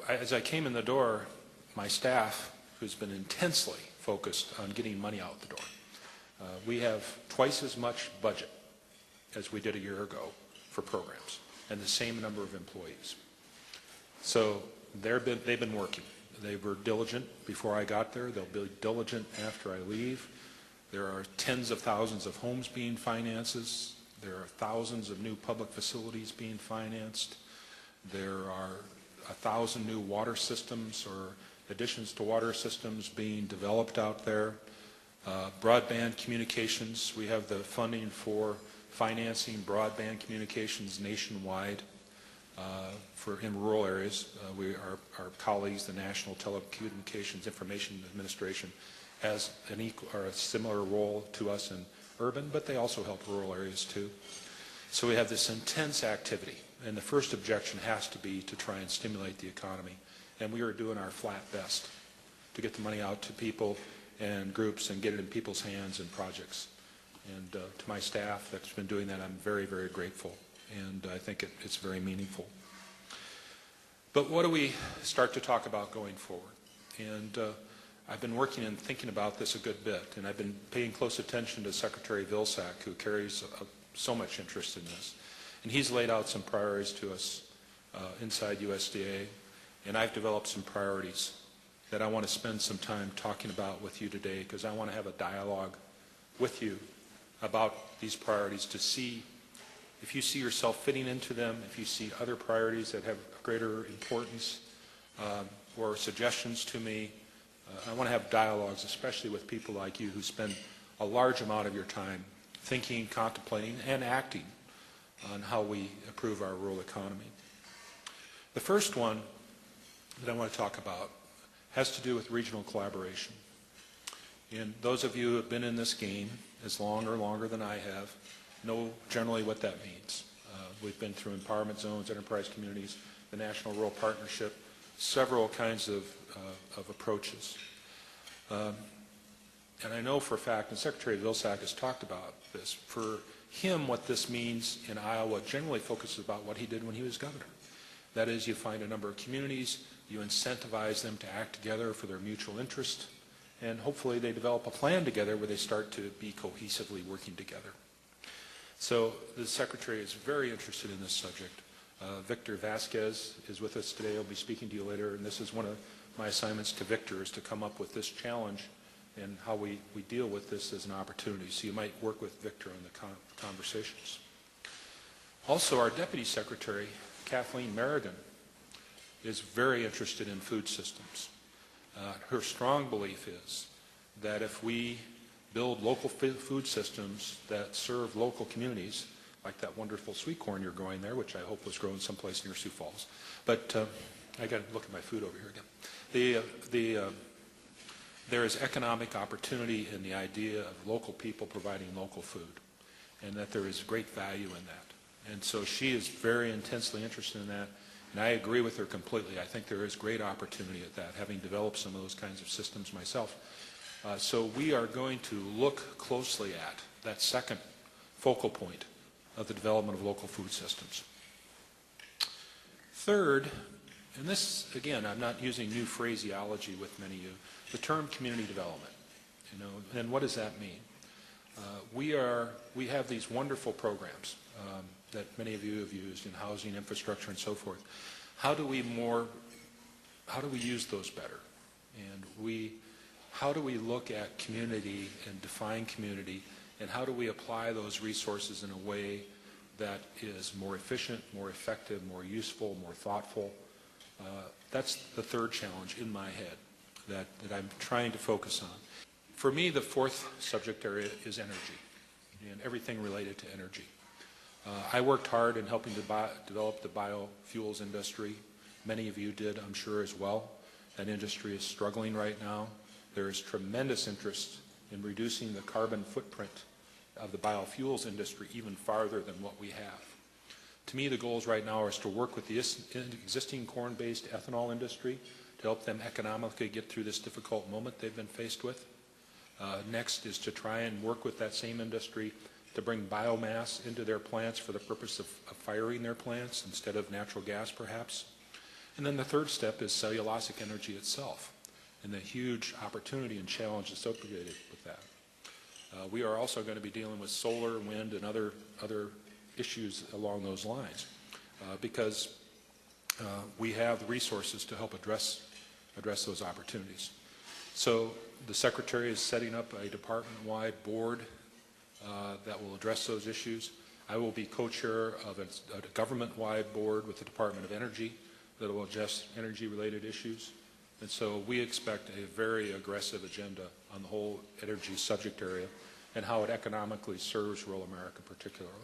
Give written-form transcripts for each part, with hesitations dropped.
as I came in the door, my staff, who's been intensely focused on getting money out the door, we have twice as much budget as we did a year ago for programs, and the same number of employees. So they've been working. They were diligent before I got there. They'll be diligent after I leave. There are tens of thousands of homes being financed. There are thousands of new public facilities being financed. There are 1,000 new water systems or additions to water systems being developed out there. Broadband communications, we have the funding for financing broadband communications nationwide in rural areas. Our colleagues, the National Telecommunications Information Administration, has a similar role to us in urban, but they also help rural areas too. So we have this intense activity, and the first objection has to be to try and stimulate the economy. And we are doing our flat best to get the money out to people and groups and get it in people's hands and projects. And to my staff that's been doing that, I'm very, very grateful. And I think it's very meaningful. But what do we start to talk about going forward? And I've been working and thinking about this a good bit, and I've been paying close attention to Secretary Vilsack, who carries so much interest in this. And he's laid out some priorities to us inside USDA, and I've developed some priorities that I want to spend some time talking about with you today, because I want to have a dialogue with you about these priorities to see if you see yourself fitting into them, if you see other priorities that have greater importance or suggestions to me. I want to have dialogues, especially with people like you who spend a large amount of your time thinking, contemplating, and acting on how we improve our rural economy. The first one that I want to talk about has to do with regional collaboration. And those of you who have been in this game as long or longer than I have know generally what that means. We've been through empowerment zones, enterprise communities, the National Rural Partnership, several kinds of approaches. And I know for a fact, and Secretary Vilsack has talked about this, for him what this means in Iowa generally focuses about what he did when he was governor. That is, you find a number of communities, you incentivize them to act together for their mutual interest, and hopefully they develop a plan together where they start to be cohesively working together. So the Secretary is very interested in this subject. Victor Vasquez is with us today. He'll be speaking to you later, and this is one of my assignments to Victor, is to come up with this challenge and how we deal with this as an opportunity. So you might work with Victor on the conversations. Also, our Deputy Secretary, Kathleen Merrigan, is very interested in food systems. Her strong belief is that if we build local food systems that serve local communities, like that wonderful sweet corn you're growing there, which I hope was grown someplace near Sioux Falls. But I got to look at my food over here again. There is economic opportunity in the idea of local people providing local food, and that there is great value in that. And so she is very intensely interested in that, and I agree with her completely. I think there is great opportunity at that, having developed some of those kinds of systems myself. So we are going to look closely at that second focal point of the development of local food systems. Third, and this, again, I'm not using new phraseology with many of you, the term community development. And what does that mean? We have these wonderful programs that many of you have used in housing, infrastructure, and so forth. How do we use those better? And how do we look at community and define community, and how do we apply those resources in a way that is more efficient, more effective, more useful, more thoughtful? That's the third challenge in my head that I'm trying to focus on. For me, the fourth subject area is energy, and everything related to energy. I worked hard in helping to develop the biofuels industry. Many of you did, I'm sure, as well. That industry is struggling right now. There is tremendous interest in reducing the carbon footprint of the biofuels industry even farther than what we have. To me, the goals right now is to work with the existing corn-based ethanol industry to help them economically get through this difficult moment they've been faced with. Next is to try and work with that same industry to bring biomass into their plants for the purpose of firing their plants instead of natural gas, perhaps. And then the third step is cellulosic energy itself and the huge opportunity and challenge associated with that. We are also going to be dealing with solar, wind, and other issues along those lines because we have the resources to help address those opportunities. So the Secretary is setting up a department-wide board that will address those issues. I will be co-chair of a government-wide board with the Department of Energy that will address energy-related issues. And so we expect a very aggressive agenda on the whole energy subject area and how it economically serves rural America particularly.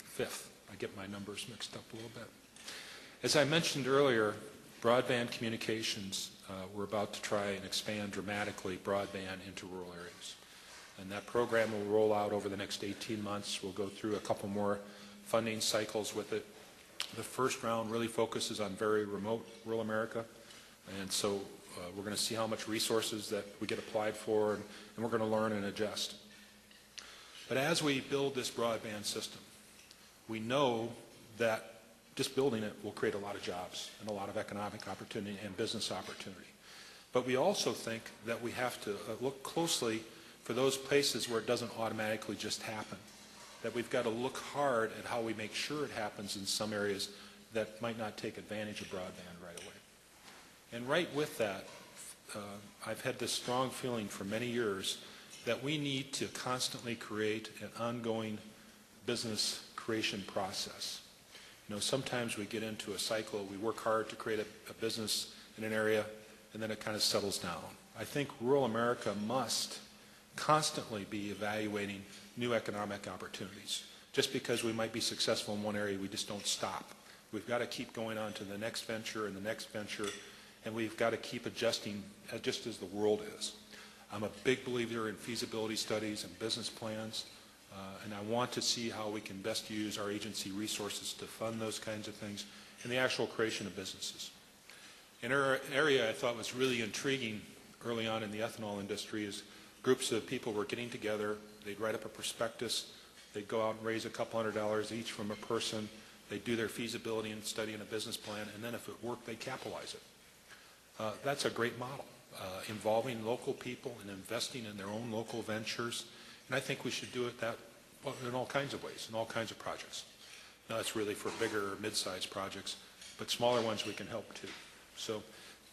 Fifth, I get my numbers mixed up a little bit. As I mentioned earlier, broadband communications, we're about to try and expand dramatically broadband into rural areas. And that program will roll out over the next 18 months. We'll go through a couple more funding cycles with it. The first round really focuses on very remote rural America. And so we're going to see how much resources that we get applied for, and we're going to learn and adjust. But as we build this broadband system, we know that just building it will create a lot of jobs and a lot of economic opportunity and business opportunity. But we also think that we have to look closely for those places where it doesn't automatically just happen. That we've got to look hard at how we make sure it happens in some areas that might not take advantage of broadband right away. And right with that, I've had this strong feeling for many years that we need to constantly create an ongoing business creation process. You know, sometimes we get into a cycle, we work hard to create a business in an area, and then it kind of settles down. I think rural America must constantly be evaluating new economic opportunities. Just because we might be successful in one area, we just don't stop. We've got to keep going on to the next venture and the next venture, and we've got to keep adjusting just as the world is. I'm a big believer in feasibility studies and business plans, and I want to see how we can best use our agency resources to fund those kinds of things and the actual creation of businesses. An area I thought was really intriguing early on in the ethanol industry is groups of people were getting together, they'd write up a prospectus, they'd go out and raise a couple $100 each from a person, they'd do their feasibility and study and a business plan, and then if it worked, they'd capitalize it. That's a great model, involving local people and investing in their own local ventures, and I think we should do it in all kinds of ways, in all kinds of projects. Now it's really for bigger or mid-sized projects, but smaller ones we can help too. So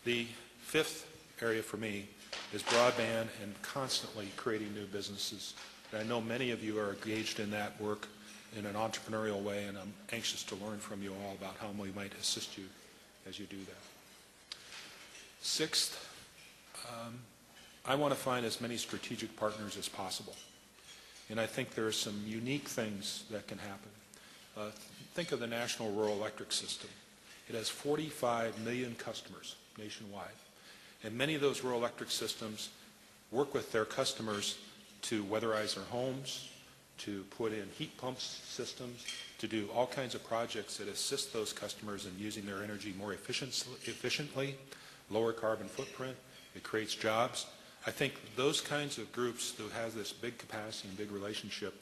the fifth area for me is broadband and constantly creating new businesses. And I know many of you are engaged in that work in an entrepreneurial way, and I'm anxious to learn from you all about how we might assist you as you do that. Sixth, I want to find as many strategic partners as possible. And I think there are some unique things that can happen. Think of the National Rural Electric System. It has 45 million customers nationwide. And many of those rural electric systems work with their customers to weatherize their homes, to put in heat pump systems, to do all kinds of projects that assist those customers in using their energy more efficiently, lower carbon footprint. It creates jobs. I think those kinds of groups who have this big capacity and big relationship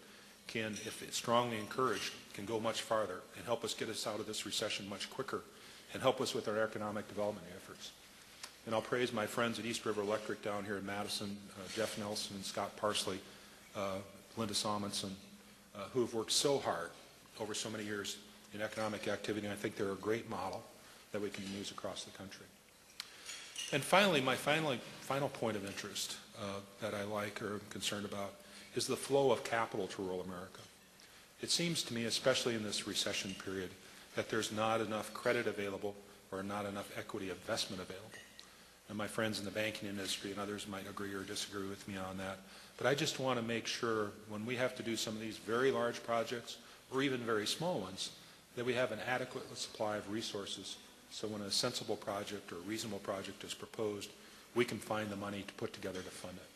can, if it's strongly encouraged, can go much farther and help us get us out of this recession much quicker and help us with our economic development efforts. And I'll praise my friends at East River Electric down here in Madison, Jeff Nelson and Scott Parsley, Linda Salmonson, who have worked so hard over so many years in economic activity, and I think they're a great model that we can use across the country. And finally, my final point of interest that I like or am concerned about is the flow of capital to rural America. It seems to me, especially in this recession period, that there's not enough credit available or not enough equity investment available. And my friends in the banking industry and others might agree or disagree with me on that. But I just want to make sure when we have to do some of these very large projects or even very small ones, that we have an adequate supply of resources so when a sensible project or a reasonable project is proposed, we can find the money to put together to fund it.